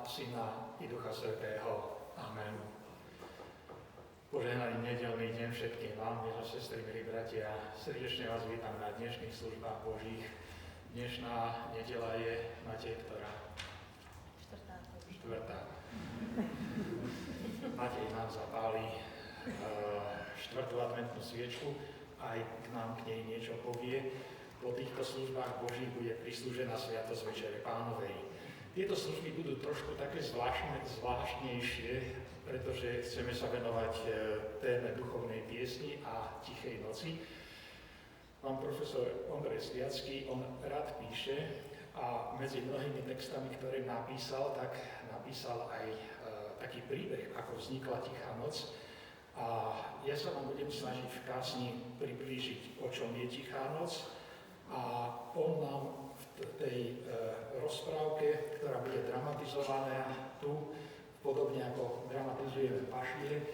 Syna i Ducha Svätého. Amen. Požehnaný nedeľný deň všetkým vám, milé sestry, milí bratia. Srdečne vás vítam na dnešných službách Božích. Dnešná nedeľa je, máte ktorá? Štvrtá. Matej nám zapáli štvrtú adventnú sviečku, aj k nám k nej niečo povie. Po týchto službách Božích bude prislúžená sviatosť Večere Pánovej. Tieto služby budú trošku také zvláštnejšie, pretože chceme sa venovať téme duchovnej piesni a tichej noci. Pán profesor Ondrej Sliacký, on rád píše a medzi mnohými textami, ktoré napísal, tak napísal aj taký príbeh, ako vznikla Tichá noc. A ja sa vám budem snažiť v kázni priblížiť, o čom je Tichá noc. A on nám v tej rozprávke, ktorá bude dramatizovaná tu, podobne ako dramatizujeme Pašie,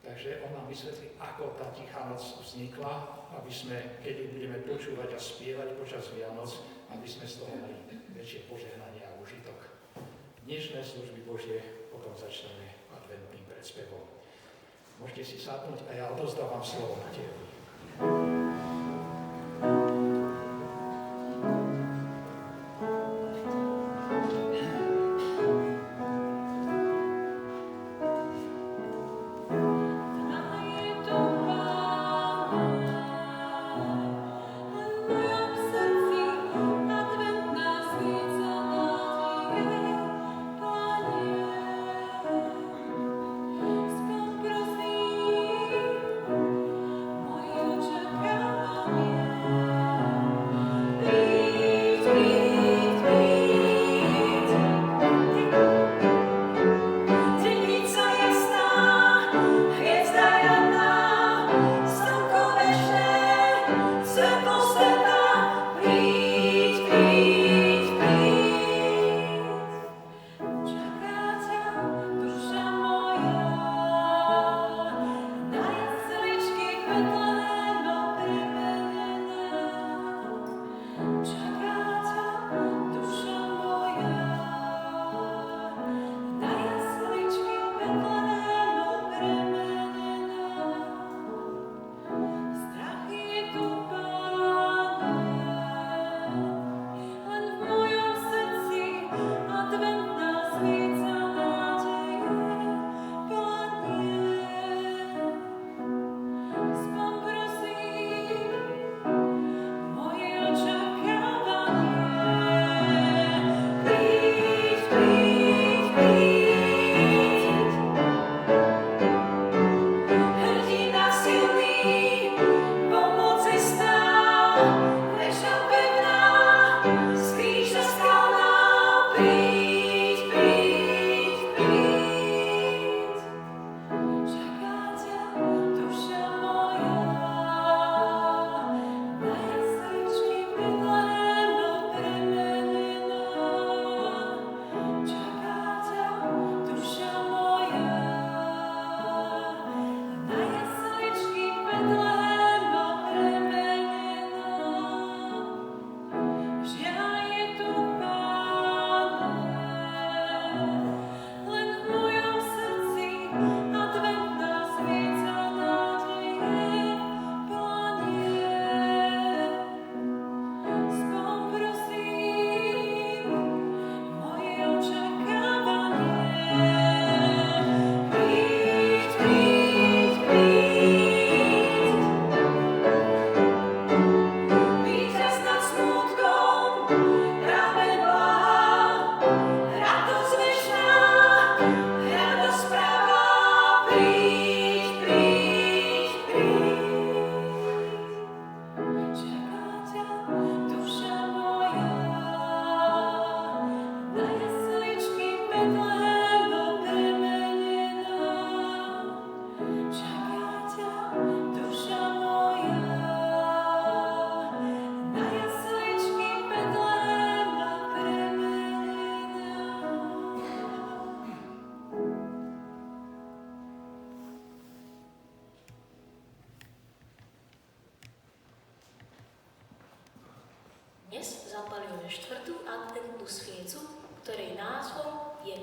takže on nám vysvetlí, ako tá Tichá noc vznikla, aby sme, keď ju budeme počúvať a spievať počas Vianoc, aby sme z toho mali väčšie požehnanie a užitok. Dnešné služby Božie potom začneme adventným predspevom. Môžete si sadnúť a ja odovzdávam slovo Matejovi. Dnes zapalujeme štvrtú adventnú sviecu, ktorej názvom je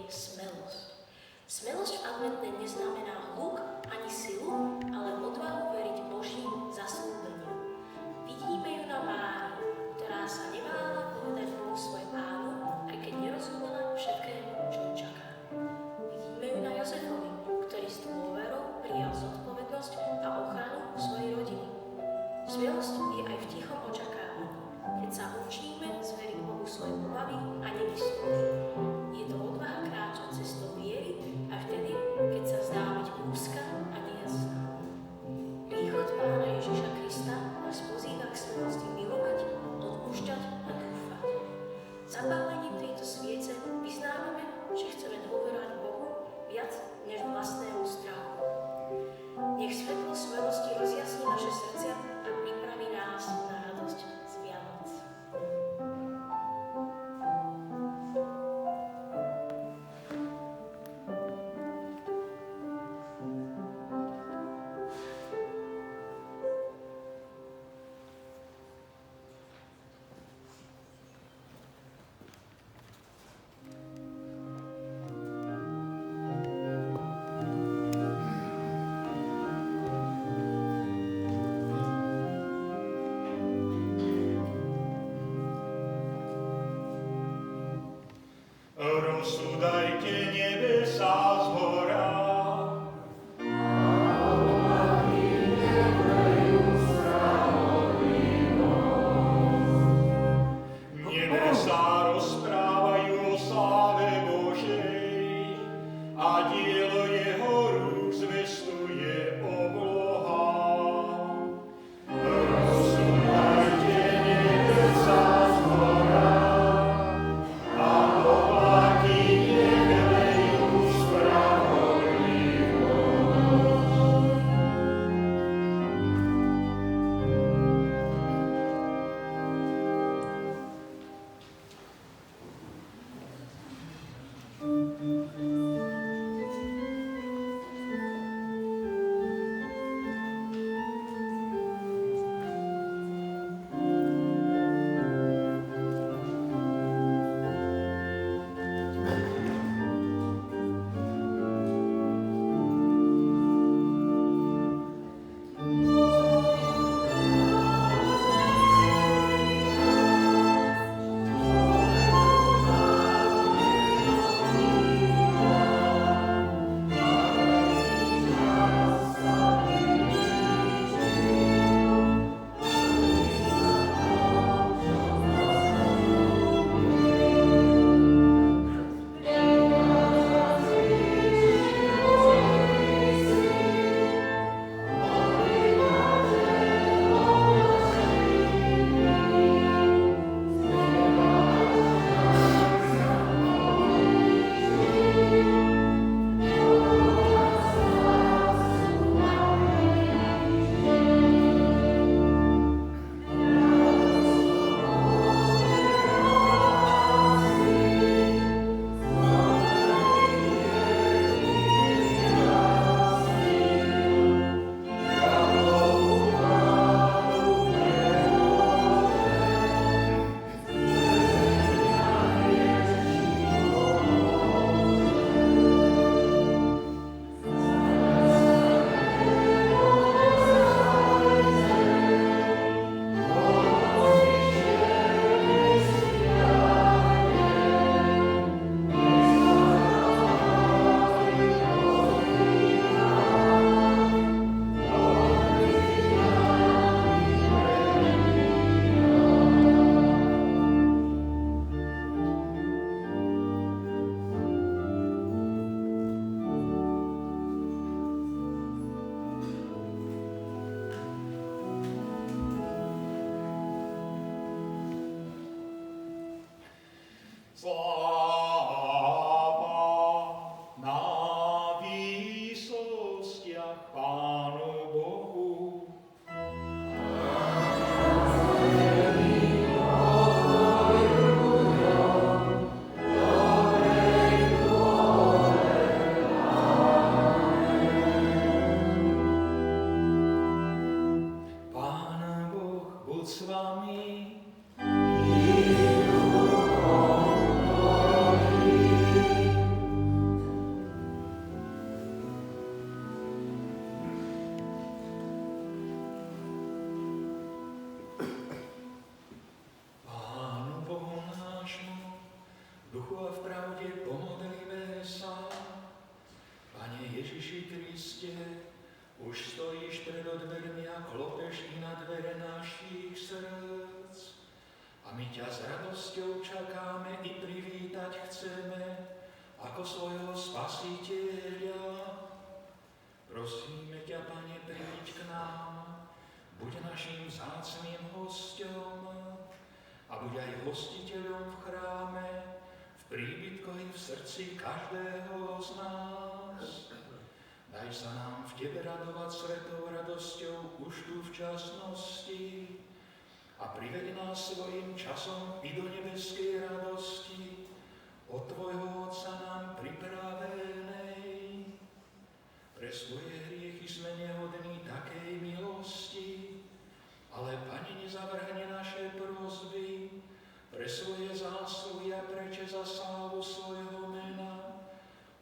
rozsúdajte nebesá zhora. Nebesá rozprávajú o sláve Božej a dielo jeho rúk zvestuje obloha. Rozsúdajte nebesá zhora a oblaky nevelejú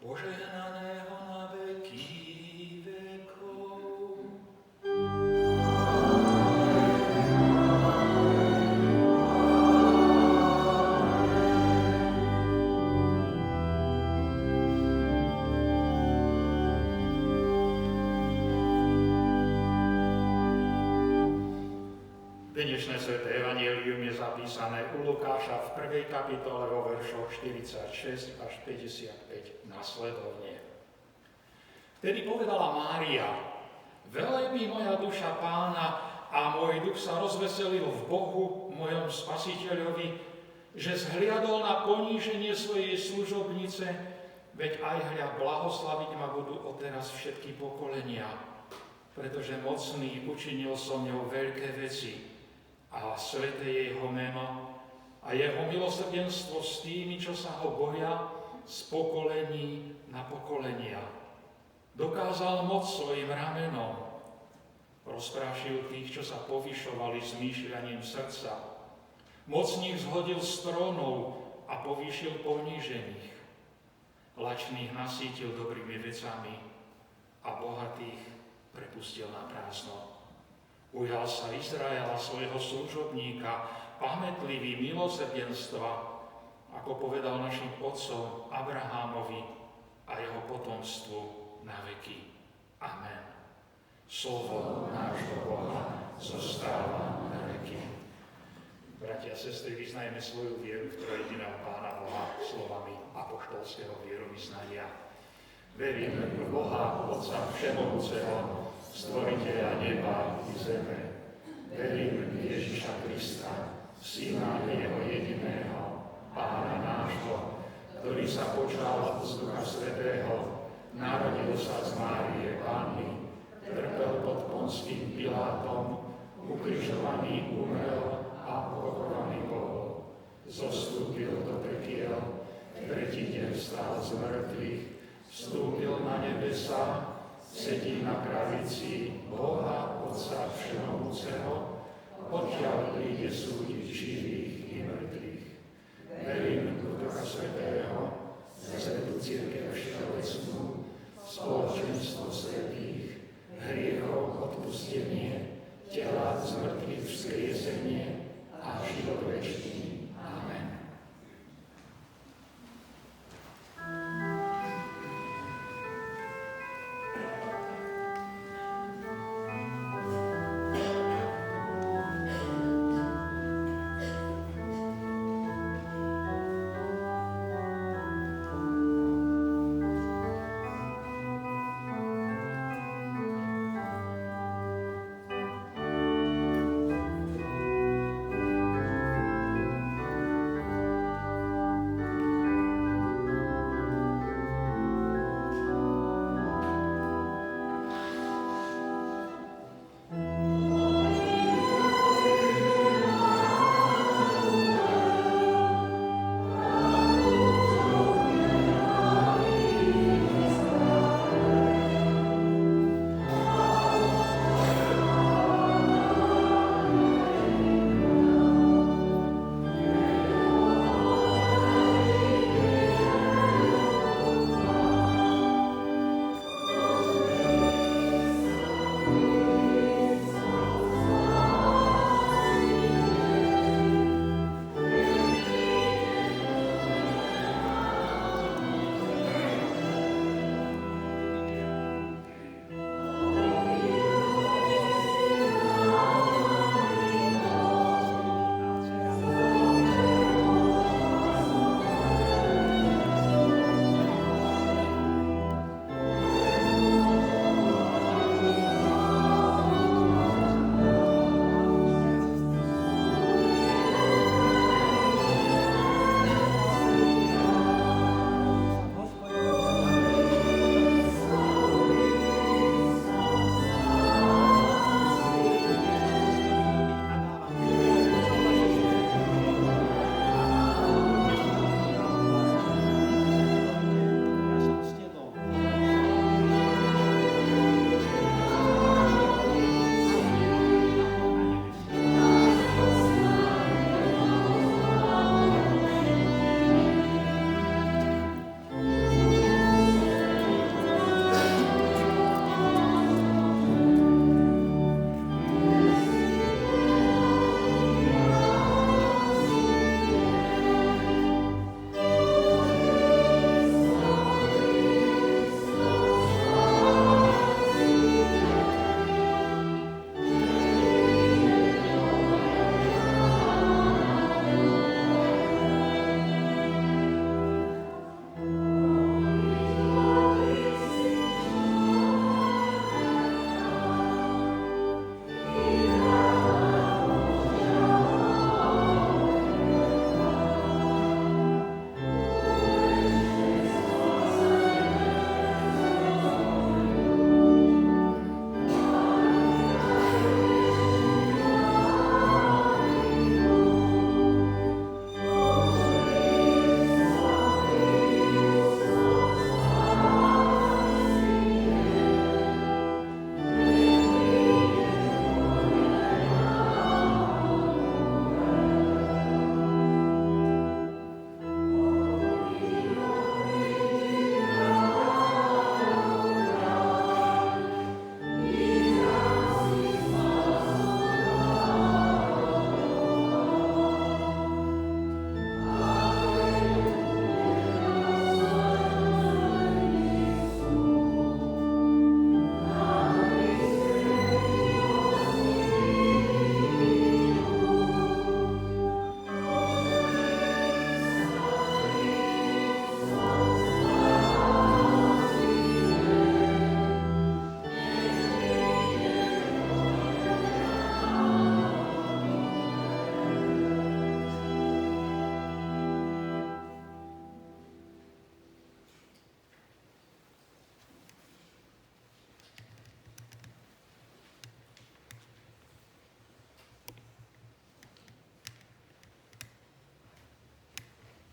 požehnaného na veky vekov. Dnešné sväté evanjelium je zapísané u Lukáša v 1. kapitole vo veršoch 46 až 55 nasledovne. Vtedy povedala Mária: Velebí moja duša Pána a môj duch sa rozveselil v Bohu, mojom Spasiteľovi, že zhliadol na poníženie svojej služobnice, veď aj hľa blahoslaviť ma budú odteraz všetky pokolenia, pretože mocný učinil so mňou veľké veci a sväté je jeho meno a jeho milosrdenstvo s tými, čo sa ho boja, z pokolení na pokolenia. Dokázal moc svojim ramenom, rozprášil tých, čo sa povyšovali zmýšľaním srdca. Mocných zhodil z trónov a povýšil ponížených. Lačných nasýtil dobrými vecami a bohatých prepustil na prázdno. Ujal sa Izraela, svojho služobníka, pamätlivý milosrdenstva, ako povedal našim otcom Abrahámovi a jeho potomstvu na veky. Amen. Slovo nášho Boha zostáva na veky. Bratia a sestry, vyznajme svoju vieru v trojediného Pána Boha slovami apoštolského vierovyznania. Verím v Boha, Otca Všemohúceho, Stvoriteľa neba i zeme. Verím v Ježiša Krista, Syna jeho jediného, Pána nášho, ktorý sa počal z Ducha Svätého, narodil sa z Márie Panny, trpel pod Ponským Pilátom, ukrižovaný umrel a pochovaný bol. Zostúpil do pekiel, tretí deň vstal z mŕtvych, vstúpil na nebesá, sedí na pravici Boha Otca Všemohúceho, odtiaľ príde súdiť živých i mŕtvych. Verím v Ducha Svätého, Svätú Cirkev všeobecnú, spoločenstvo svätých, hriechov odpustenie, tela z mŕtvych vzkriesenie a život večný. Amen.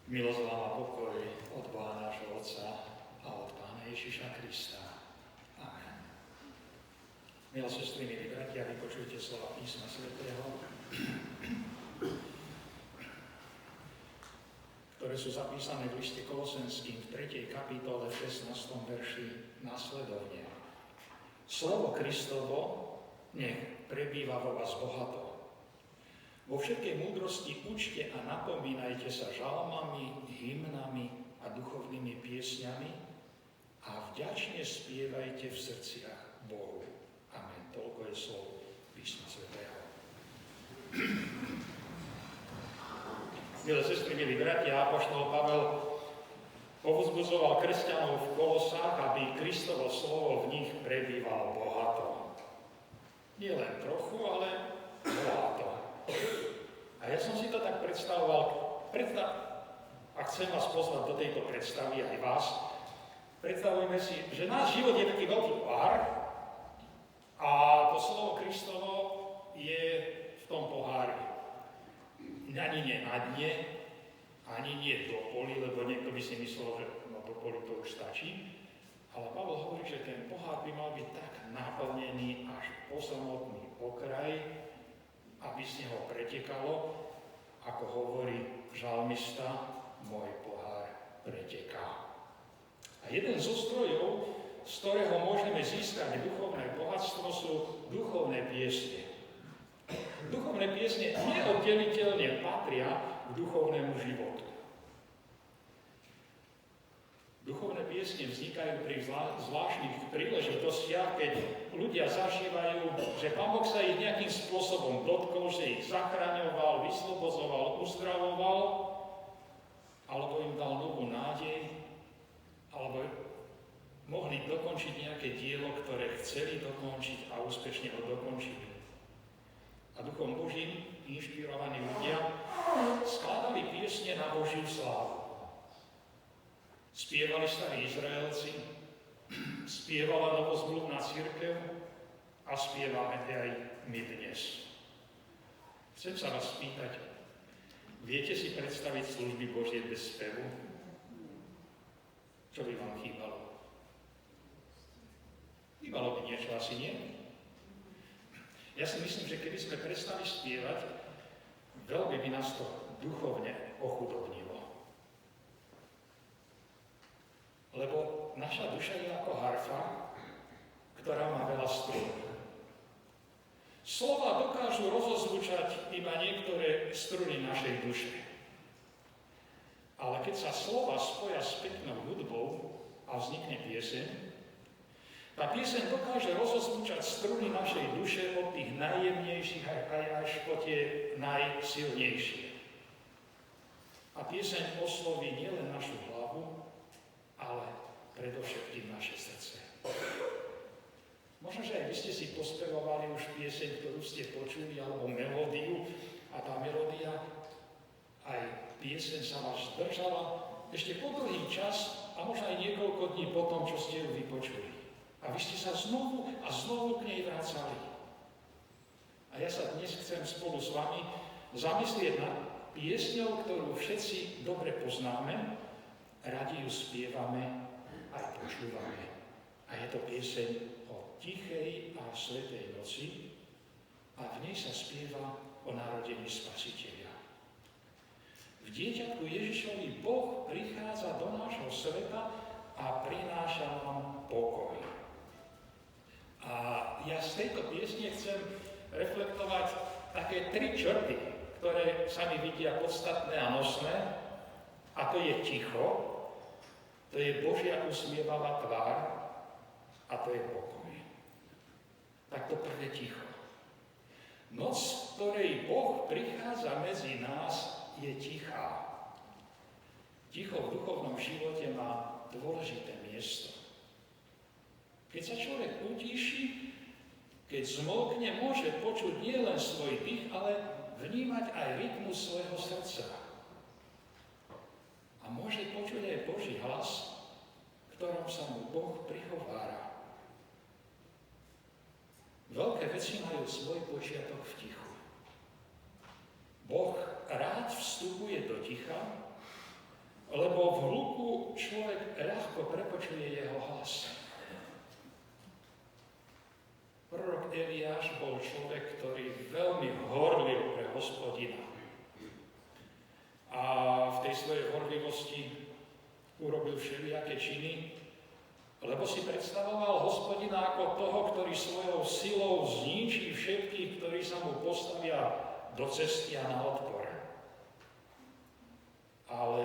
Milosť vám a pokoj od Boha nášho Otca a od Pána Ježiša Krista. Amen. Milé sestry, milí bratia, vypočujte slova Písma Svätého, ktoré sú zapísané v liste Kolosenským v 3. kapitole v 16. verši nasledovne. Slovo Kristovo nech prebýva vo vás bohato. Vo všetkej múdrosti učte a napomínajte sa žalmami, hymnami a duchovnými piesňami a vďačne spievajte v srdciach Bohu. Amen. Toľko je slov Písma Svätého. Milé sestry, milí bratia, apoštol Pavel povzbudzoval kresťanov v Kolosách, aby Kristovo slovo v nich prebývalo bohato. Nie len trochu, ale bohato. A ja som si to tak predstavoval, a chcem vás pozvať do tejto predstavy, aj vás. Predstavujme si, že náš život je taký veľký pohár a to slovo Kristovo je v tom pohári. Ani nie na dne, ani nie do poli, lebo niekto by si myslel, že no do poli to už stačí. Ale Pavel hovorí, že ten pohár by mal byť tak naplnený až po samotný okraj, aby z neho pretekalo, ako hovorí žalmista, môj pohár preteká. A jeden zo zdrojov, z ktorého môžeme získať duchovné bohatstvo, sú duchovné piesne. Duchovné piesne neoddeliteľne patria k duchovnému životu. Duchovné piesne vznikajú pri zvláštnych príležitostiach, keď ľudia zažívajú, že Pán Boh sa ich nejakým spôsobom dotkol, že ich zachraňoval, vyslobodzoval, uzdravoval, alebo im dal novú nádej, alebo mohli dokončiť nejaké dielo, ktoré chceli dokončiť a úspešne ho dokončili. A Duchom Božím inšpirovaní ľudia skladali piesne na Božiu slávu. Spievali starí Izraelci, spievala novozmluvná cirkev a spievame aj my dnes. Chcem sa vás spýtať, viete si predstaviť služby Božie bez spevu? Čo by vám chýbalo? Chýbalo by niečo, asi nie? Ja si myslím, že keby sme prestali spievať, veľmi by nás to duchovne ochudobnilo. Lebo naša duša je ako harfa, ktorá má veľa strún. Slova dokážu rozozvučať iba niektoré struny našej duše. Ale keď sa slova spoja s peknou hudbou a vznikne pieseň, tá pieseň dokáže rozozvučať struny našej duše od tých najjemnejších aj až po tie najsilnejšie. A pieseň osloví nielen našu hlavu, ale predovšetkým naše srdce. Možno, že aj vy ste si pospevovali už pieseň, ktorú ste počuli, alebo melódiu, a tá melódia, aj pieseň sa vás držala ešte po dlhý čas a možno aj niekoľko dní po tom, čo ste ju vypočuli. A vy ste sa znovu a znovu k nej vracali. A ja sa dnes chcem spolu s vami zamyslieť nad piesňou, ktorú všetci dobre poznáme, radi ju spievame aj počúvame. A je to pieseň o tichej a svätej noci a v nej sa spieva o narodení Spasiteľa. V dieťatku Ježišovi Boh prichádza do nášho sveta a prináša nám pokoj. A ja z tejto piesne chcem reflektovať také 3 črty, ktoré sa mi vidia podstatné a nosné. A to je ticho, to je Božia usmievavá tvár a to je pokoj. Tak to prvé ticho. Noc, v ktorej Boh prichádza medzi nás, je tichá. Ticho v duchovnom živote má dôležité miesto. Keď sa človek utíši, keď zmolkne, môže počuť nielen svoj dých, ale vnímať aj rytmus svojho srdca. A môže počuť aj Boží hlas, v ktorom sa mu Boh prihovára. Veľké veci majú svoj počiatok v tichu. Boh rád vstupuje do ticha lebo v hluku človek ľahko prepočuje jeho hlas. Prorok Eliáš bol človek, ktorý veľmi horlil pre Hospodina. A v tej svojej horlivosti urobil všelijaké činy, lebo si predstavoval Hospodina ako toho, ktorý svojou silou zničí všetkých, ktorí sa mu postavia do cesty a na odpor. Ale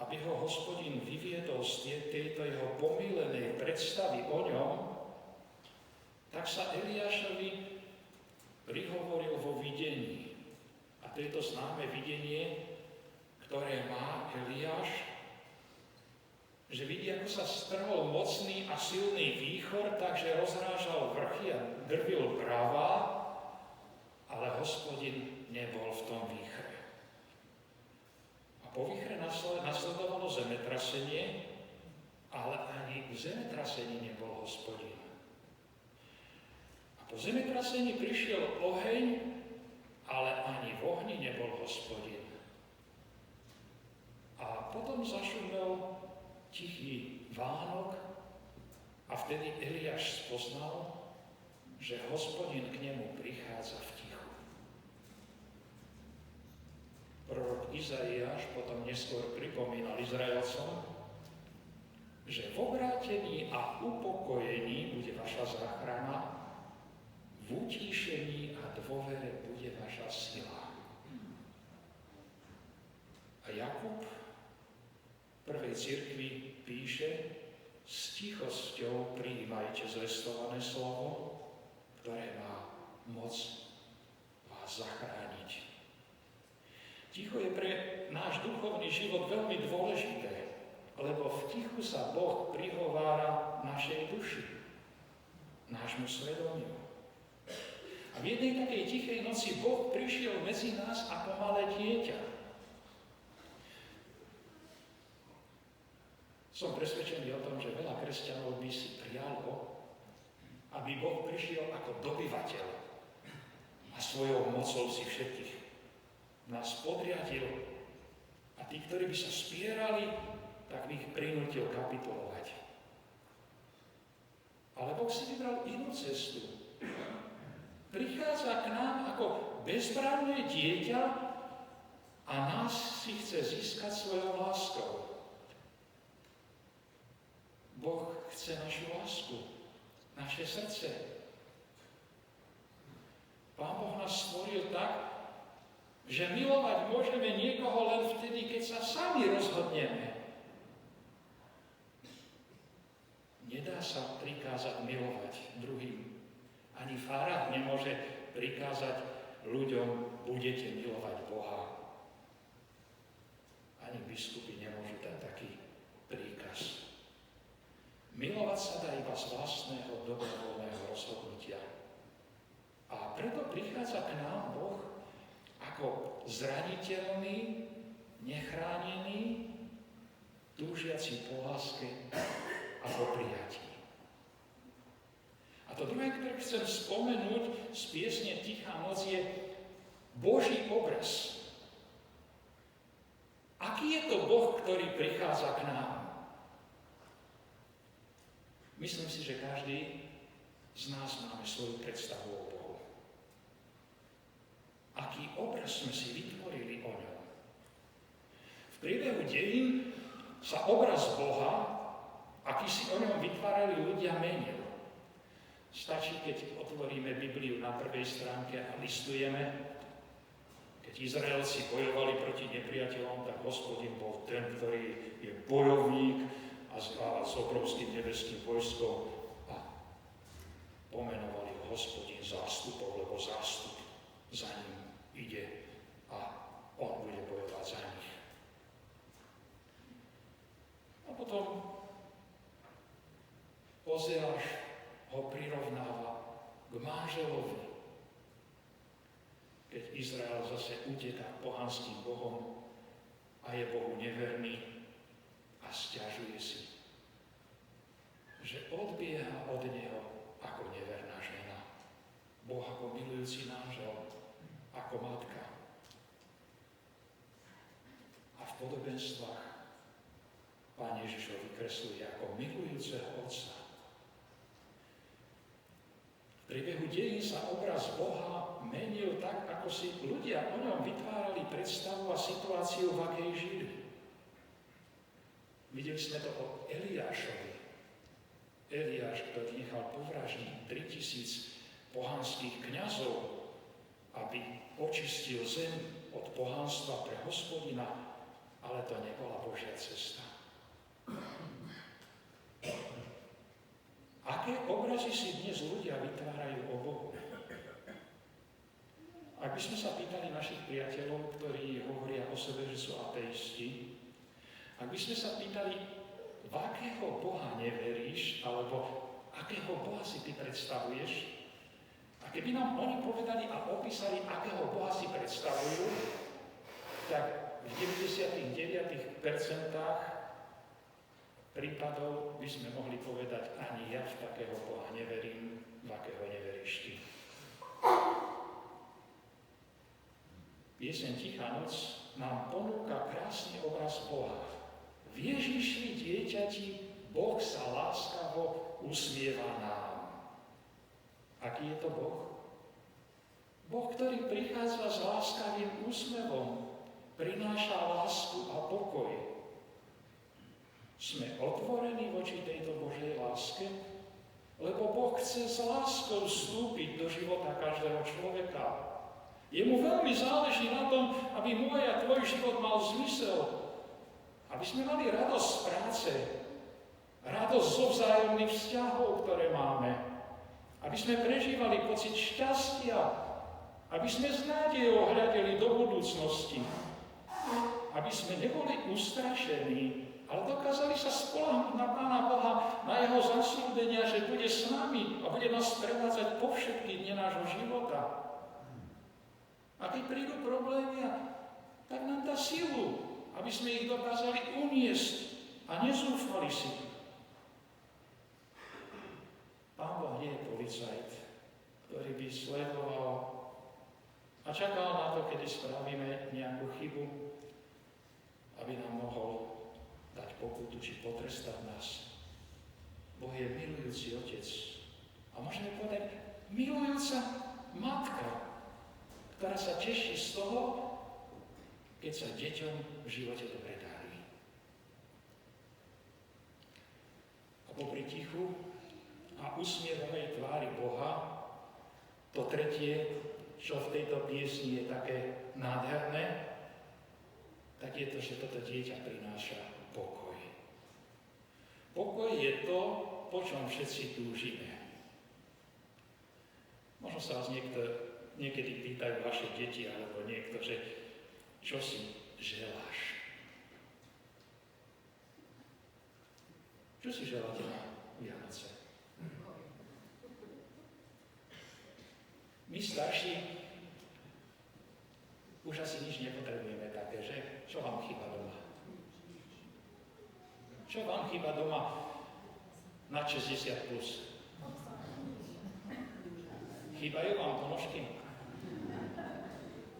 aby ho Hospodin vyviedol z tejto jeho pomýlenej predstavy o ňom, tak sa Eliášovi prihovoril vo videní. A to je to známe videnie, ktoré má Eliáš, že vidí, ako sa strhol mocný a silný výchor, takže rozrážal vrchy a drvil bravá, ale Hospodin nebol v tom výchre. A po výchre nasledovalo zemetrasenie, ale ani v zemetrasení nebol Hospodin. A po zemetrasení prišiel oheň, ale ani v ohni nebol Hospodin. A potom zašumel tichý vánok a vtedy Eliáš spoznal, že Hospodin k nemu prichádza v tichu. Prorok Izaiáš potom neskôr pripomínal Izraelcom, že v obrátení a upokojení bude vaša záchrana, v utíšení a dôvere bude vaša sila. A Jakub v prvej cirkvi píše: s tichosťou prijímajte zvestované slovo, ktoré má moc vás zachrániť. Ticho je pre náš duchovný život veľmi dôležité, lebo v tichu sa Boh prihovára našej duši, nášmu svedomiu. A v jednej takej tichej noci Boh prišiel medzi nás ako malé dieťa. Som presvedčený o tom, že veľa kresťanov by si prijalo, aby Boh prišiel ako dobyvateľ a svojou mocou si všetkých nás podriadil a tí, ktorí by sa spierali, tak by ich prinútil kapitulovať. Ale Boh si vybral inú cestu. Prichádza k nám ako bezbranné dieťa a nás si chce získať svojou láskou. Boh chce našu lásku, naše srdce. Pán Boh nás stvoril tak, že milovať môžeme niekoho len vtedy, keď sa sami rozhodneme. Nedá sa prikázať milovať druhým. Ani farár nemôže prikázať ľuďom, budete milovať Boha. Ani biskupy nemôžu dať taký príkaz. Milovať sa dá iba z vlastného dobrovoľného rozhodnutia. A preto prichádza k nám Boh ako zraniteľný, nechránený, túžiaci po láske a po prijatí. A to druhé, ktoré chcem spomenúť z piesne Tichá noc, je Boží obraz. Aký je to Boh, ktorý prichádza k nám? Myslím si, že každý z nás máme svoju predstavu o Bohu. Aký obraz sme si vytvorili o ňom. V priebehu dejín sa obraz Boha, aký si o ňom vytvárali ľudia, menil. Stačí, keď otvoríme Bibliu na prvej stránke a listujeme. Keď Izraelci bojovali proti nepriateľom, tak Hospodin bol ten, ktorý je bojovník a s obrovským nebeským vojskom a pomenovali ho Hospodin zástupov, lebo zástup za ním ide a on bude bojovať za nich. A potom Ozeáš ho prirovnáva k manželovi. Keď Izrael zase uteká pohanským bohom a je Bohu neverný a sťažuje si, že odbieha od neho ako neverná žena. Boh ako milujúci manžel, ako matka. A v podobenstvách Pán Ježiš ho vykresluje ako milujúceho otca. V priebehu dejín sa obraz Boha menil tak, ako si ľudia o ňom vytvárali predstavu a situáciu, v akej žili. Videli sme to o Eliášovi. Eliáš, ktorý nechal povraždiť 3000 pohanských kňazov, aby očistil zem od pohanstva pre Hospodina, ale to nebola Božia cesta. Aké obrazy si dnes ľudia vytvárajú o Bohu? Ak by sme sa pýtali našich priateľov, ktorí hovoria o sebe, že sú ateisti, ak by sme sa pýtali, v akého Boha neveríš, alebo akého Boha si ty predstavuješ, a keby nám oni povedali a opísali, akého Boha si predstavujú, tak v 99% prípadov by sme mohli povedať, ani ja v takého Boha neverím, v akého neveríš ty. Pieseň Tichá noc nám ponúka krásny obraz Boha. V Ježišovi dieťati Boh sa láskavo usmieva nám. Aký je to Boh? Boh, ktorý prichádza s láskavým úsmevom, prináša lásku a pokoj. Sme otvorení voči tejto Božej láske, lebo Boh chce s láskou vstúpiť do života každého človeka. Jemu veľmi záleží na tom, aby môj a tvoj život mal zmysel, aby sme mali radosť z práce, radosť zo vzájomných vzťahov, ktoré máme, aby sme prežívali pocit šťastia, aby sme s nádejou hľadeli do budúcnosti, aby sme neboli ustrašení, ale dokázali sa spoľahnúť na Pána Boha, na jeho zasľúbenia, že bude s nami a bude nás prevádzať po všetky dni nášho života. A keď prídu problémy, tak nám dá silu, aby sme ich dokázali uniesť a nezúfali si. Pán Boh nie je policajt, ktorý by sledoval a čakal na to, kedy spravíme nejakú chybu, aby nám mohol dať pokutu či potrestať nás. Boh je milujúci otec. A môžeme povedať, milujúca matka, ktorá sa teší z toho, keď sa deťom v živote dobre darí. A popri tichu a usmievavej tvári Boha, to tretie, čo v tejto piesni je také nádherné, tak je to, že toto dieťa prináša pokoj. Pokoj je to, po čom všetci túžime. Možno sa vás niekedy pýtajú vaše deti alebo niekto, že čo si želáš? Čo si želáte na Vianoce? My starší už asi nič nepotrebujeme také, že? Čo vám chýba doma? Čo vám chýba doma na 60+? Chýbajú vám ponožky?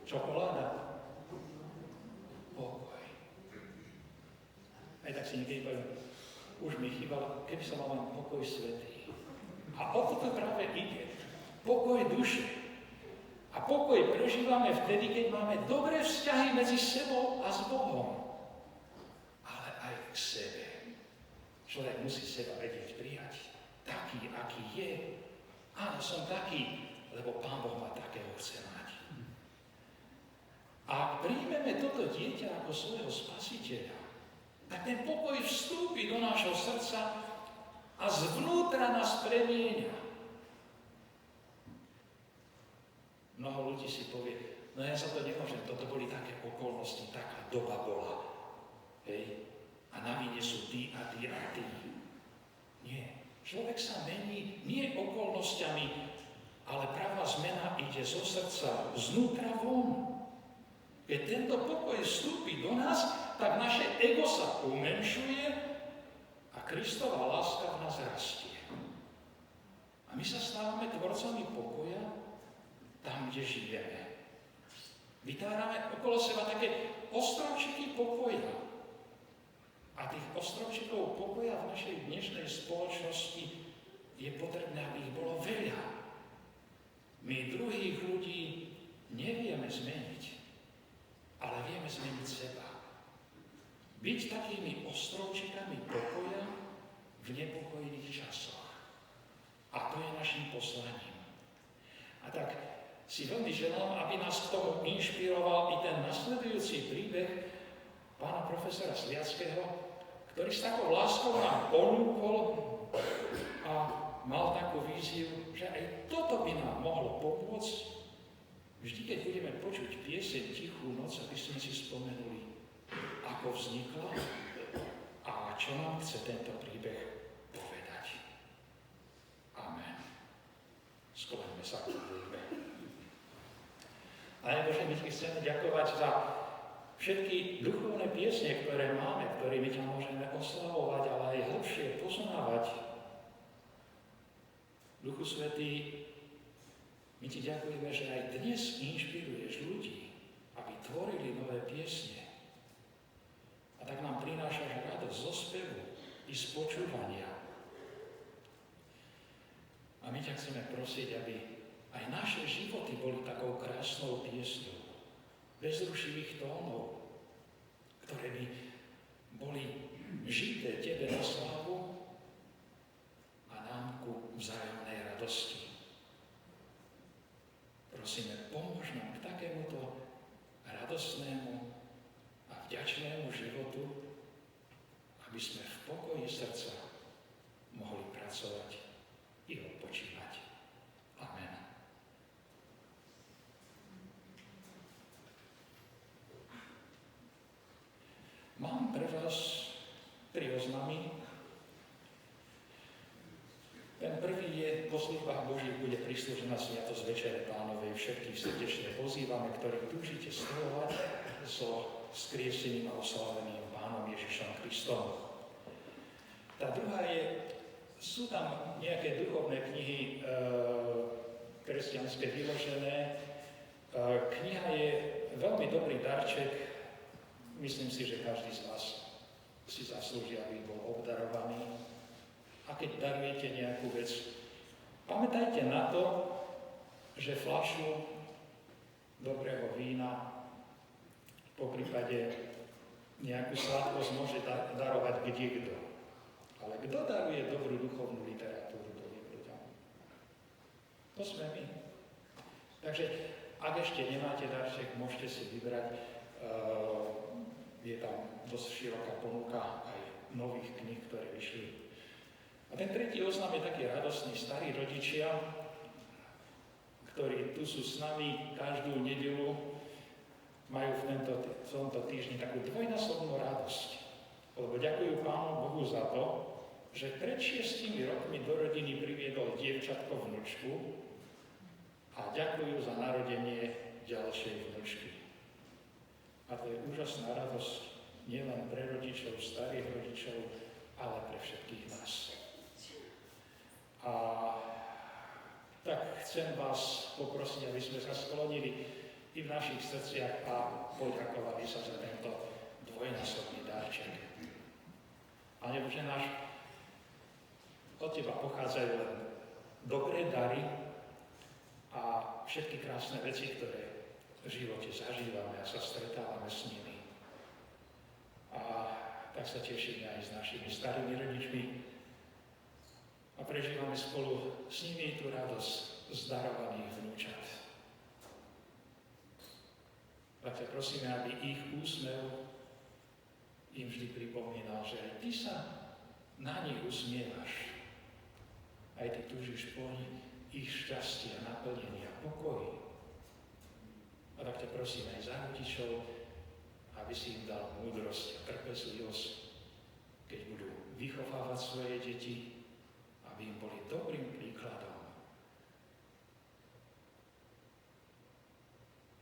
Čokoláda? Pokoj. Aj tak si niekedy poviem, už mi chýbalo, keby som mal len pokoj svätý. A o to práve ide. Pokoj duše. A pokoj prežívame vtedy, keď máme dobré vzťahy medzi sebou a s Bohom. Ale aj k sebe. Človek musí seba vedieť prijať. Taký, aký je. Áno, som taký, lebo Pán Boh ma takého chce mať. A ak príjmeme toto dieťa ako svojho spasiteľa, tak ten pokoj vstúpi do nášho srdca a zvnútra nás premieňa. Mnoho ľudí si povie, no ja za to nemôžem, toto boli také okolnosti, taká doba bola. Hej? A na vine sú tí a tí a tí. Nie. Človek sa mení nie okolnostiami, ale pravá zmena ide zo srdca, znútra von. Keď tento pokoj vstúpi do nás, tak naše ego sa umenšuje a Kristova láska v nás rastie. A my sa stávame tvorcami pokoja tam, kde žijeme. Vytvárame okolo seba také ostrovčeky pokoja. A A tých ostrovčekov pokoja v našej dnešnej spoločnosti je potrebné, aby ich bolo veľa. My druhých ľudí nevieme zmeniť, ale vieme zmeniť seba. Byť takými ostrovčekami pokoja v nepokojných časoch. A to je našim poslaním. A tak si veľmi želám, aby nás k tomu inšpiroval i ten nasledujúci príbeh pána profesora Sliackého, ktorý s takou láskou nám ponúkol a mal takú víziu, že aj toto by nám mohlo pomôcť. Vždy, keď budeme počuť pieseň Tichú noc, aby sme si spomenuli, ako vznikla a čo nám chce tento príbeh povedať. Amen. Skloňme sa k modlitbe. Pane Bože, my ti chceme ďakovať za všetky duchovné piesne, ktoré máme, ktorými ťa môžeme oslavovať, ale aj hlbšie poznávať. Duchu Svätý, my ti ďakujeme, že aj dnes inšpiruješ ľudí, aby tvorili nové piesne. A tak nám prinášaš radosť zo spevu i z počúvania. A my ťa chceme prosiť, aby aj naše životy boli takou krásnou piesňou, bez rušivých tónov, ktoré by boli žité tebe na slávu a nám ku vzájomnej radosti. Prosíme, pomôž nám k takémuto radostnému a vďačnému životu, aby sme v pokoji srdca mohli pracovať i odpočívať. Amen. Mám pre vás 3 oznámy. Ten prvý je, po službách Božích bude prislúžená sviatosť Večere Pánovej. Všetkých srdečne pozývame, ktorí túžite spojovať so vzkrieseným a oslaveným Pánom Ježišom Kristom. Tá druhá je, sú tam nejaké duchovné knihy kresťanské vyložené. Kniha je veľmi dobrý darček. Myslím si, že každý z vás si zaslúži, aby bol obdarovaný. A keď darujete nejakú vec, pamätajte na to, že fľašu dobrého vína, poprípade nejakú sladkosť môže darovať kdekto. Ale kto daruje dobrú duchovnú literatúru druhým ľuďom? To sme my. Takže ak ešte nemáte darček, môžete si vybrať. Je tam dosť široká ponuka aj nových kníh, ktoré vyšli. A ten tretí oznam je taký radostný. Starí rodičia, ktorí tu sú s nami každú nedeľu, majú v tomto týždni takú dvojnásobnú radosť. Lebo ďakujú Pánu Bohu za to, že pred 6 rokmi do rodiny priviedol dievčatko vnučku a ďakujú za narodenie ďalšej vnučky. A to je úžasná radosť nielen pre rodičov, starých rodičov, ale pre všetkých nás. A tak chcem vás poprosiť, aby sme sa sklonili i v našich srdciach a poďakovali sa za tento dvojnásobný darček. Pane Bože náš, od Teba pochádzajú len dobré dary a všetky krásne veci, ktoré v živote zažívame a sa stretávame s nimi. A tak sa tešíme aj s našimi starými rodičmi a prežívame spolu s nimi tú radosť z darovaných vnúčat. Tak ťa prosíme, aby ich úsmev im vždy pripomínal, že aj Ty sa na nich usmievaš. Aj Ty túžiš po ich šťastie a naplnenie a pokoji. A tak ťa prosím aj za rodičov, aby si im dal múdrosť a trpezlivosť, keď budú vychovávať svoje deti, aby im boli dobrým príkladom.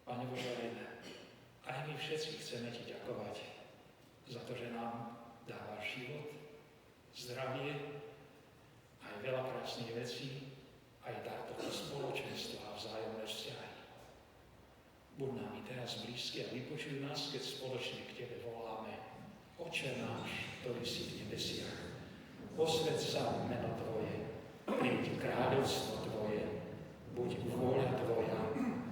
Pane Bože, aj my všetci chceme Ti ďakovať za to, že nám dávaš život, zdravie, aj veľa krásnych vecí, aj dar tohto spoločenstva a vzájomné vzťahy. Buď nám i teraz blízky a vypočuj nás, keď spoločne k Tebe voláme. Oče náš, ktorý si v nebesiach, posväť sa meno Tvoje, príď kráľovstvo Tvoje, buď vôľa Tvoja,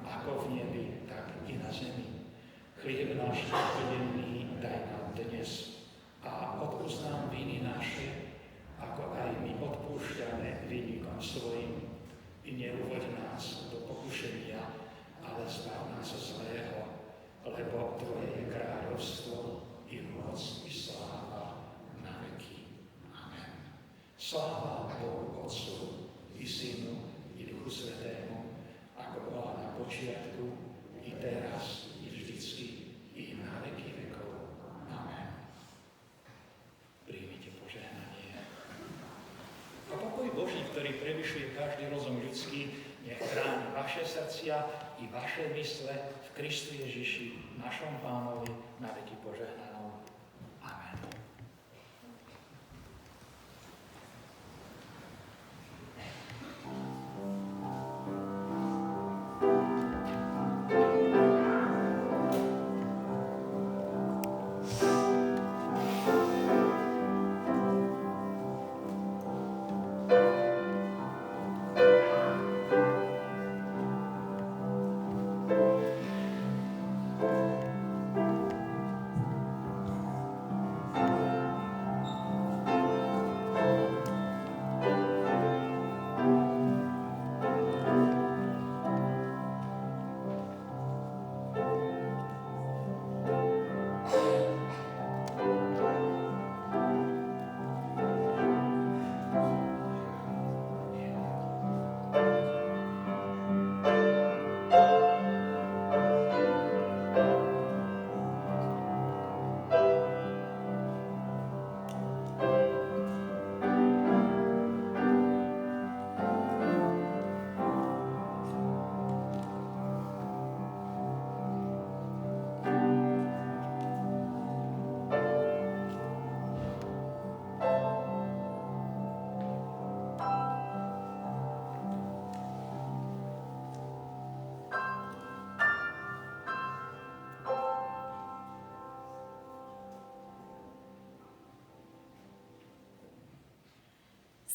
ako v nebi, tak i na zemi. Chlieb náš každodenný daj nám dnes a odpusť nám viny naše, ako aj my odpúšťame vinníkom svojim. I neuvoď nás do pokušenia, ale zbav nás zlého, lebo Tvoje je kráľovstvo, i moc, i sláva na veky. Amen. Sláva Bohu Otcu, i Synu, i Duchu Svätému, ako bola na počiatku, i teraz, i vždycky, i na veky vekov. Amen. Príjmite požehnanie. A pokoj Boží, ktorý prevyšuje každý rozum ľudský, nech chráni vaše srdcia i vaše mysle v Kristu Ježiši, našom Pánovi, na veky požehnanom. Amen.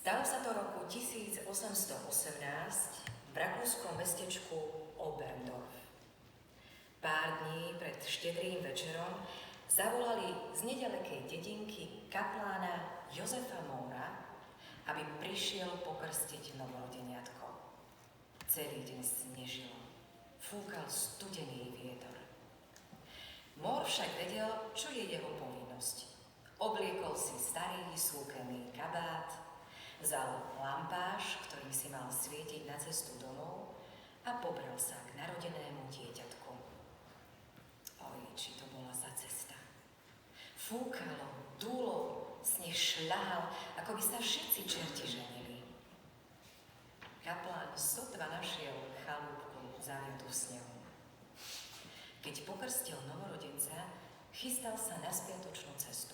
Stalo sa to roku 1818 v rakúskom mestečku Oberndorf. Pár dní pred štedrým večerom zavolali z nedalekej dedinky kaplána Jozefa Móra, aby prišiel pokrstiť novorodeniatko. Celý deň snežilo, fúkal studený vietor. Mór však vedel, čo je jeho povinnosť. Obliekol si starý súkený kabát, vzal lampáš, ktorým si mal svietiť na cestu domov a pobral sa k narodenému dieťatku. Oj, či to bola za cesta. Fúkalo, dúlo, sneh šľahal, ako by sa všetci čerti ženili. Kaplán sotva našiel chalúbku zaliatú v snehu. Keď pokrstil novorodenca, chystal sa na spiatočnú cestu.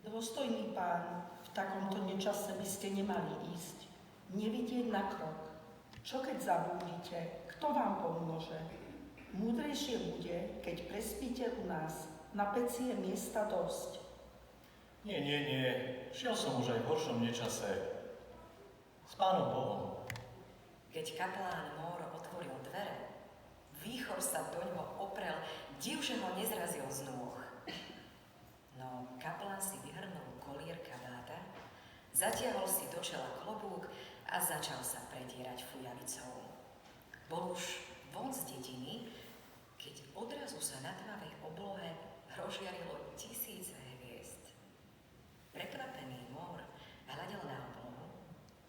Dôstojný pán, v takomto nečase by ste nemali ísť, nevidieť na krok. Čo keď zabúdite, kto vám pomôže? Múdrejšie bude, keď prespíte u nás, na peci je miesta dosť. Nie, šiel som už aj v horšom nečase. S Pánom Bohom. Keď kaplán Mór otvoril dvere, výchor sa doňho oprel, div, že ho nezrazil z nôh. No, kaplán si vyhrnul kolier kabáta, zatiahol si do čela klobúk a začal sa predierať fujavicou. Bol už von z dediny, keď odrazu sa na tmavej oblohe rozžiarilo tisíce hviezd. Prekvapený Mór hľadel na oblohu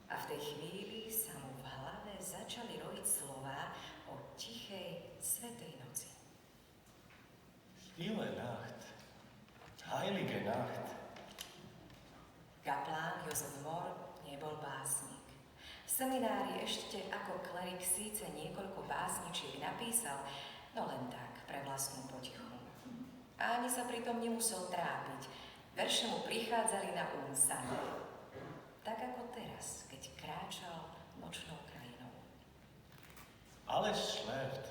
a v tej chvíli sa mu v hlave začali rojiť slová o tichej, svätej noci. Stille Nacht, Heilige Nacht. Kaplán Jozef Mór nebol básnik. V seminári ešte ako klerik síce niekoľko básničiek napísal, no len tak, pre vlastnú potichu. A ani sa pritom nemusel trápiť. Verše mu prichádzali na sami. Tak ako teraz, keď kráčal nočnou krajinou. Alles schläft.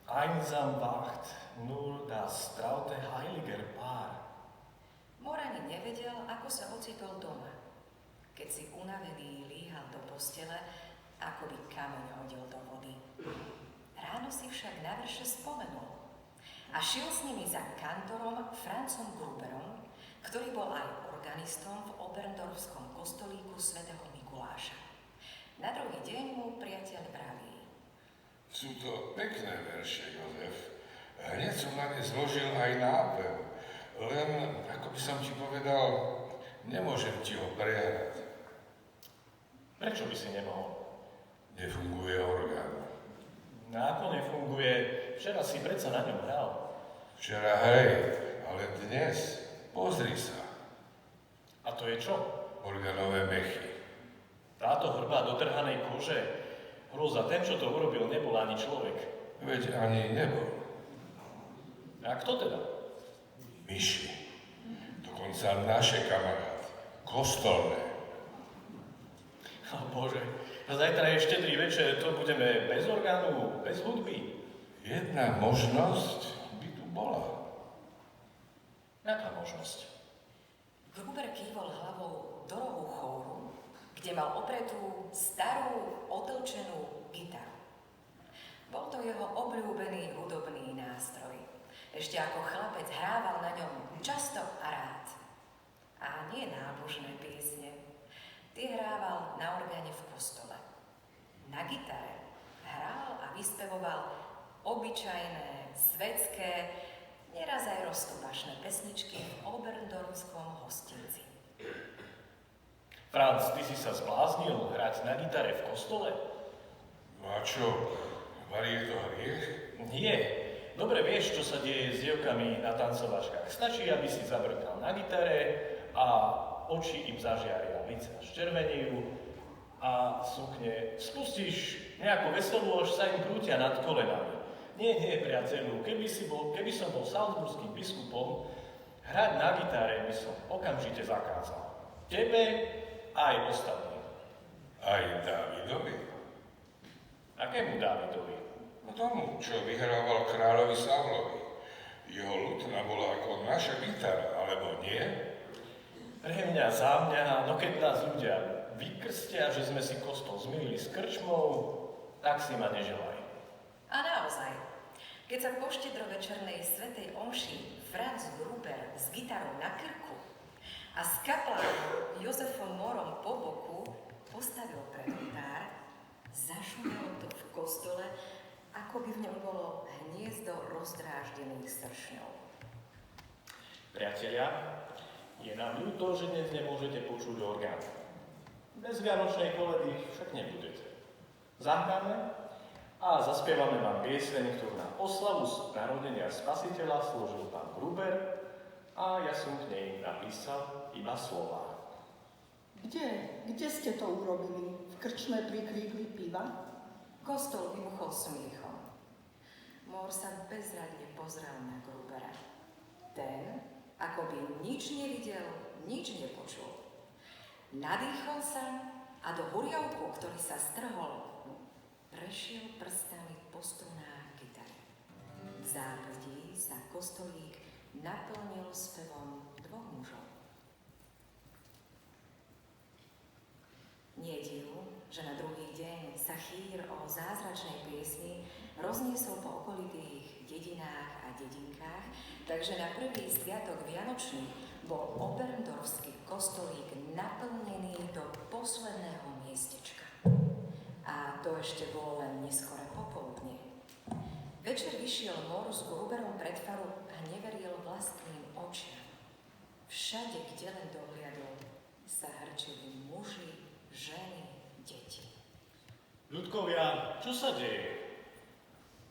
Einsam wacht nur das traute heiliger Paar. Mor ani nevedel, ako sa ocitol doma. Keď si unavený líhal do postele, ako by kameň hodil do vody. Ráno si však na verše spomenul a šiel s nimi za kantorom Francom Gruberom, ktorý bol aj organistom v Oberndorfskom kostolíku svätého Mikuláša. Na druhý deň mu priateľ vraví: Sú to pekné verše, Jozef. Hneď som na ne zložil aj nápev. Len, ako by som ti povedal, nemôžem ti ho prehrať. Prečo by si nemohol? Nefunguje orgán. Ako nefunguje? Včera si predsa na ňom hral. Včera hej, ale dnes pozri sa. A to je čo? Organové mechy. Táto hrba dotrhanej kože? Hroza, ten, čo to urobil, nebol ani človek. Veď ani nebol. A kto teda? Myši. Dokonca naše kamaráty. Kostolné. O Bože, a zajtra je štedrý večer, to budeme bez orgánu, bez hudby. Jedna možnosť by tu bola. Aká možnosť? Gruber kývol hlavou do rohu chóru, kde mal opretú starú, otlčenú gitaru. Bol to jeho obľúbený hudobný nástroj. Ešte ako chlapec hrával na ňom často a rád. A nie nábožné piesne. Tie hrával na orgáne v kostole. Na gitare hral a vyspevoval obyčajné, svetské, neraz aj rozkopašné pesničky v Oberndorfskom hostinci. Franc, ty si sa zbláznil hrať na gitare v kostole? No a čo? Varí je to hriech? Nie. Dobre vieš, čo sa deje s dievkami na tancovačkách. Stačí, aby si zabrkal na gitare a oči im zažiaria, lice červenejú a sukne spustíš nejakú veselú, až sa im krútia nad kolenami. Nie, priateľu, keby som bol salzburským biskupom, hrať na gitare by som okamžite zakázal. Tebe aj ostatným. Aj Dávidovi? Akému Dávidovi? No tomu, čo vyhrával kráľovi Saulovi. Jeho lutna bola ako naša gitara, alebo nie? Pre mňa, za mňa, no keď nás ľudia vykrstia, že sme si kostol zmýlili s krčmou, tak si ma neželaj. A naozaj, keď sa po štedrovečernej svätej omši Franz Gruber s gitarou na krku a s kaplánom Jozefom Morom po boku postavil pred oltár, zašumelo to v kostole, ako by v ňom bolo hniezdo rozdráždených sršňov. Priatelia, je nám ľúto, že dnes nemôžete počuť orgán. Bez vianočnej koledy však nebudete. Zahráme a zaspievame vám pieseň, ktorú na oslavu narodenia Spasiteľa složil pán Gruber a ja som k nej napísal iba slová. Kde ste to urobili? V krčme pri krídli piva? Kostol vybuchol smiechom. Mór sa bezradne pozrel na Grubera. Ten, ako by nič nevidel, nič nepočul. Nadýchol sa a do huriavku, ktorý sa strhol, prešiel prstami po strunách gitary. V zápletí sa kostolík naplnil spevom dvoch mužov. Nie je divu, že na druhý deň sa chýr o zázračnej piesni rozniesol po okolitých dedinách a dedinkách, takže na prvý sviatok Vianočný bol Oberndorfský kostolík naplnený do posledného miestečka. A to ešte bolo len neskoré popoludnie. Večer vyšiel Mór s Gruberom pred faru a neveril vlastným očiam. Všade, kde len dohliadol, sa hrčili muži, ženy, deti. Ľudkovia, čo sa deje?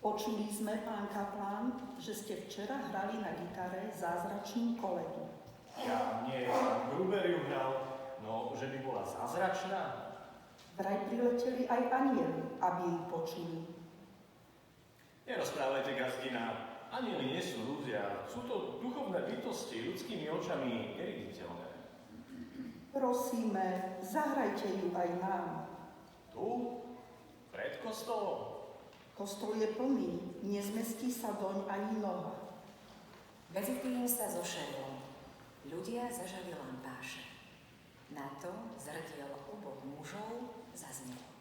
Počuli sme, pán kaplán, že ste včera hrali na gitare zázračnú koledu. Ja nie, pán Gruber ju hral, no že by bola zázračná. Vraj prileteli aj anieli, aby ju počuli. Nerozprávajte, gazdina. Anieli nie sú ľudia, sú to duchovné bytosti, ľudskými očami neviditeľné. Prosíme, zahrajte ju aj nám. Tu? Pred kostolom? Kostol je plný, nezmestí sa doň ani noha. Medzi tým sa zošerilo. Ľudia zažali lampáše. Na to zrdiel oboch mužov zaznelo.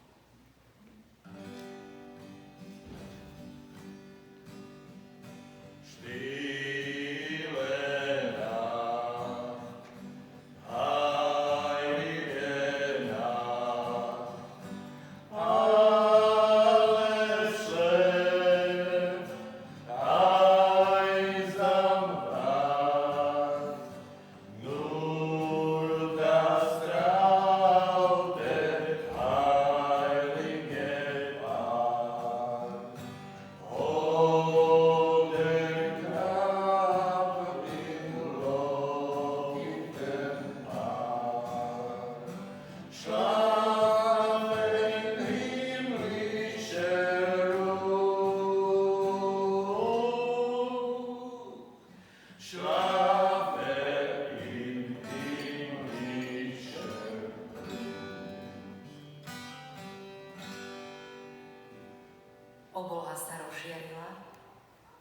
Obloha sa rozžiarila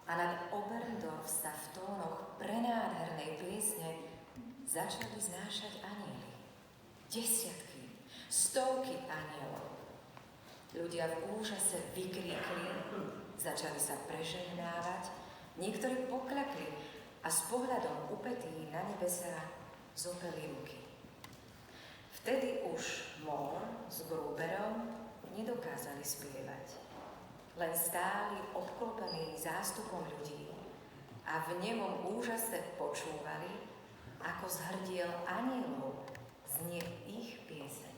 a nad Oberndorf sa v tónoch prenádhernej piesne začali znášať anjeli. Desiatky, stovky anjelov. Ľudia v úžase vykríkli, začali sa prežehnávať, niektorí pokľakli a s pohľadom upetí na nebesá zopeli ruky. Vtedy už Mohr s Gruberom nedokázali spievať. Len stáli obklopení zástupom ľudí a v nemom úžase počúvali, ako z hrdiel anjelov znie ich pieseň.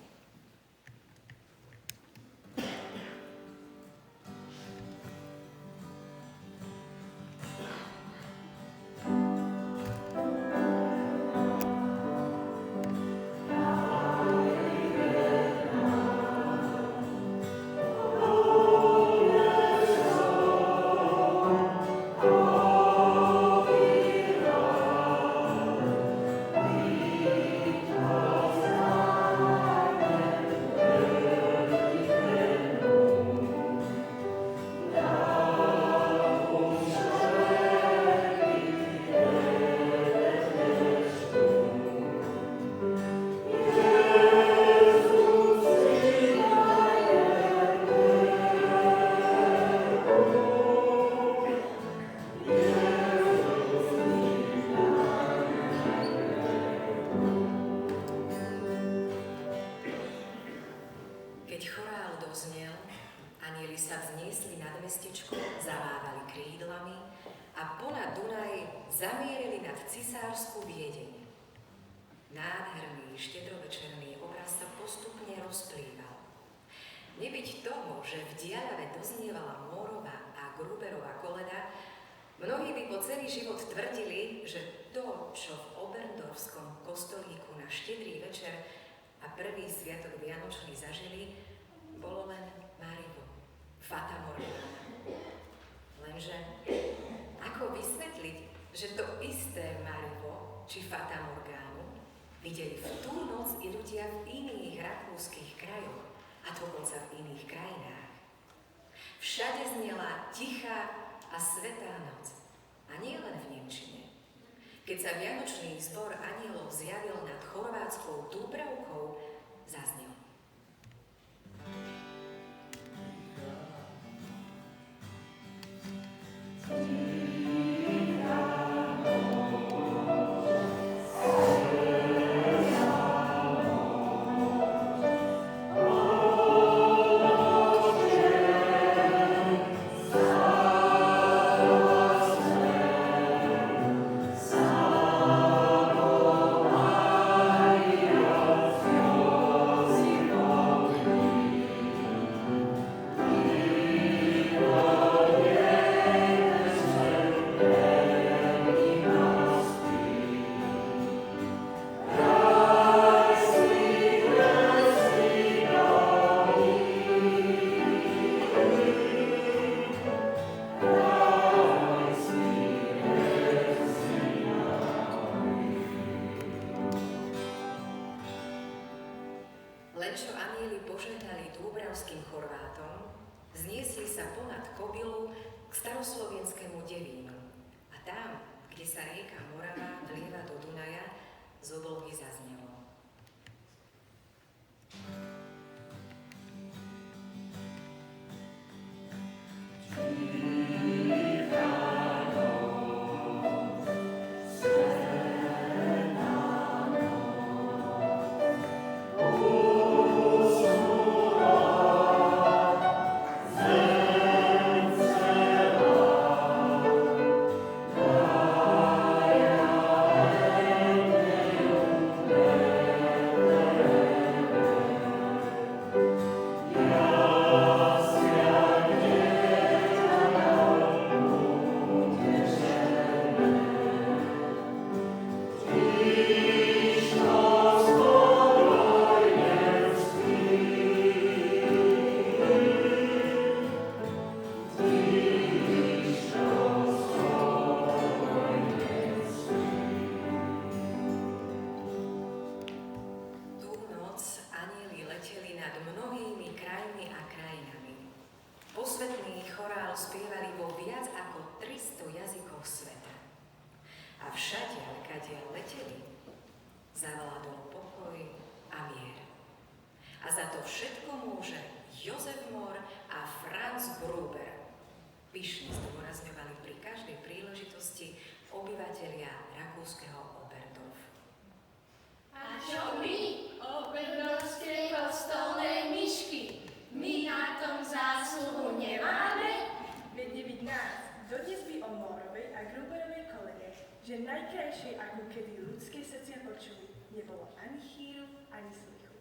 Keď chorál doznel, anjeli sa vzniesli nad mestečko, zamávali krídlami a ponad Dunaj zamierili nad cisársku Viedeň. Nádherný štedrovečerný obraz sa postupne rozplýval. Nebyť toho, že v diaľave doznievala Mohrova a Gruberova koleda, mnohí by po celý život tvrdili, že to, čo v Oberndorfskom kostolíku na štedrý večer a prvý sviatok vianočný zažili, bolo len Márivo, Fata Morgana. Lenže ako vysvetliť, že to isté Márivo či Fata Morgánu videli v tú noc i ľudia v iných rakúskych krajoch a dokonca v iných krajinách? Všade znela tichá a svätá noc, a nie len v nemčine. Keď sa vianočný zbor anjelov zjavil nad chorvátskou Dúbravkou, zaznel. Len čo anjeli požehnali dúbravským Chorvátom, zniesli sa ponad Kobylu k staroslovenskému Devínu. A tam, kde kde sa rieka Morava vlieva do Dunaja, z oblohy zaznelo. Posvetný chorál spievali vo viac ako 300 jazykoch sveta. A všade, kadiaľ leteli, zavládol pokoj a mier. A za to všetko môže Jozef Mor a Franz Gruber. Pyšne zdôrazňovali pri každej príležitosti obyvatelia rakúskeho Oberndorfu. A čo my, oberndorfské kostolné myšky? My na tom zásluhu nemáme? Veď nebyť nás, dodnes by o Mórovej a Gruberovej kolene, že najkrajšie, ako kedy ľudské srdcia počuli, nebolo ani chýru, ani slichu.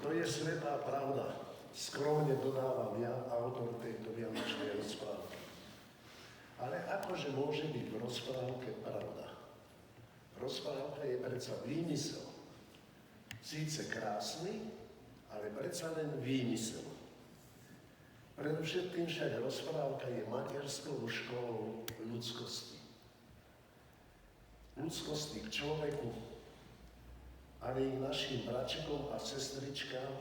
To je svätá pravda, skromne dodávam ja, autor tejto vianočnej rozprávky. Ale akože môže byť v rozprávke pravda? Rozprávka je predsa výmysel. Síce krásny, ale predsa len výmysel. Predovšetkým však rozprávka je materskou školou ľudskosti. Ľudskosti k človeku, ale i k našim bračkom a sestričkám,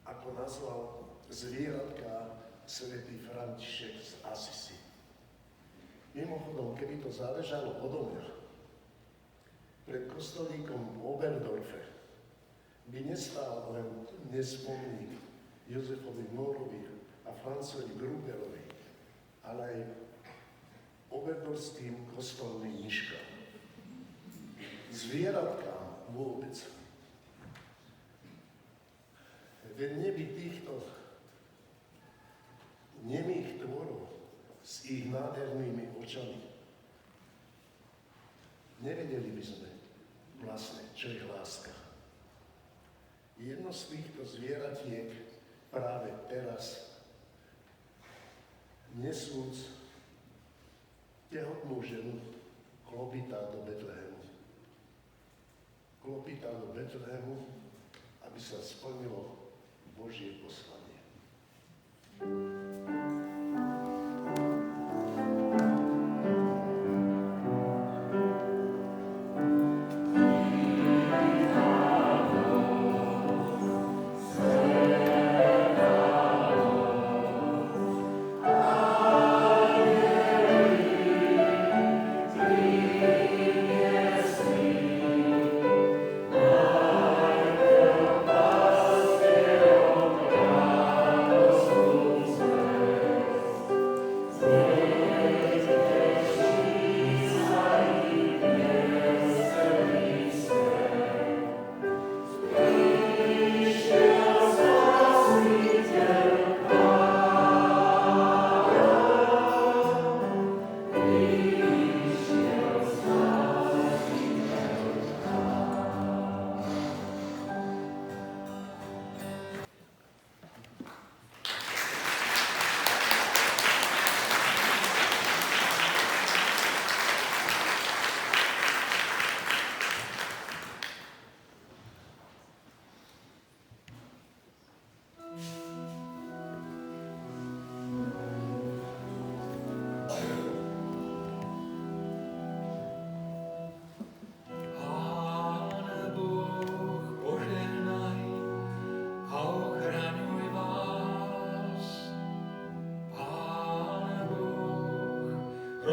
ako nazval zvieratka svätý František z Asisi. Mimochodom, keby to záležalo odo mňa, pred kostolíkom v Oberndorfe by nestál len dnes pomník Jozefovi Morovi a Francovi Gruberovi, ale aj oberndorfským kostolným myškám. Zvieratkám vôbec. Veď neby týchto nemých tvorov s ich nádhernými očami nevedeli by sme vlastne, čo je láska. Jedno z týchto zvieratiek práve teraz, nesúc tehotnú ženu, klopitá do Betlehemu. Klopitá do Betlehemu, aby sa splnilo Božie poslanie. Thank you.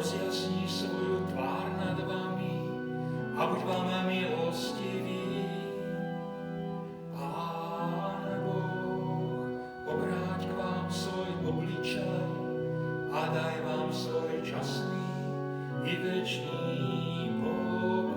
rozjasní svoju tvár nad vami a buď vám milostivý. Pán Boh, obráť k vám svoj obličaj a daj vám svoj časný i večný pokoj.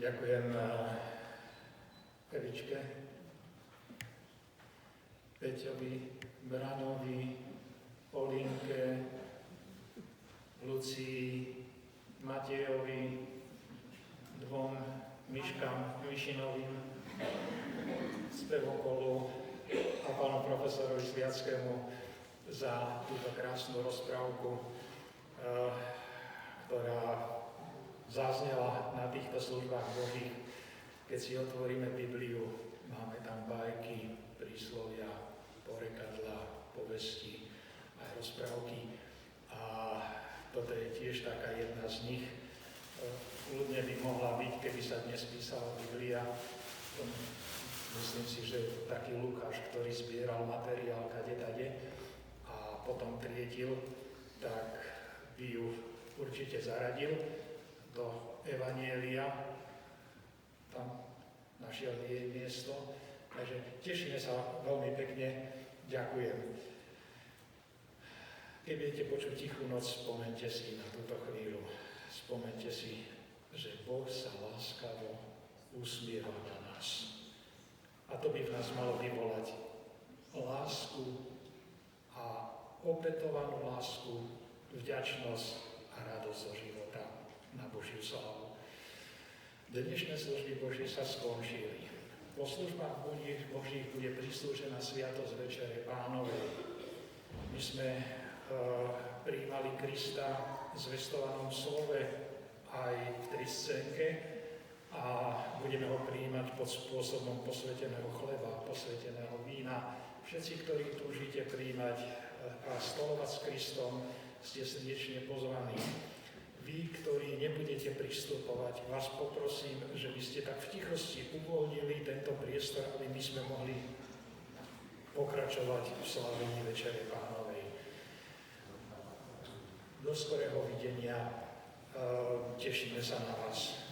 Ďakujem Evičke, Peťovi, Branovi, Olinke, Lucii, Matejovi, dvom Mišinovým, spevokolu a pánu profesorovi Sviackému za túto krásnu rozprávku, ktorá zaznela na týchto službách Božích. Keď si otvoríme Bibliu, máme tam bajky, príslovia, porekadlá, povesti, aj rozprávky. A toto je tiež taká jedna z nich. Ľudne by mohla byť, keby sa dnes písala Biblia. Myslím si, že taký Lukáš, ktorý zbieral materiál kade-tade a potom triedil, tak by ju určite zaradil do Evanjelia, tam našiel jej miesto. Takže tešíme sa veľmi pekne, ďakujem. Keď budete počuť tichú noc, spomente si na túto chvíľu. Spomente si, že Boh sa láskavo usmieva na nás. A to by v nás malo vyvolať lásku a obetovanú lásku, vďačnosť a radosť zo života na Božiu slávu. Dnešné služby Božie sa skončili. Po službách Božích bude prislúžená sviatosť Večere Pánovej. My sme prijímali Krista v zvestovanom slove aj v pri scénke a budeme ho prijímať pod spôsobom posveteného chleba, posveteného vína. Všetci, ktorí túžite prijímať a stolovať s Kristom, ste srdečne pozvaní. Vy, ktorí nebudete pristupovať, vás poprosím, že by ste tak v tichosti uvoľnili tento priestor, aby my sme mohli pokračovať v slávení Večere Pánovej. Do skorého videnia, tešíme sa na vás.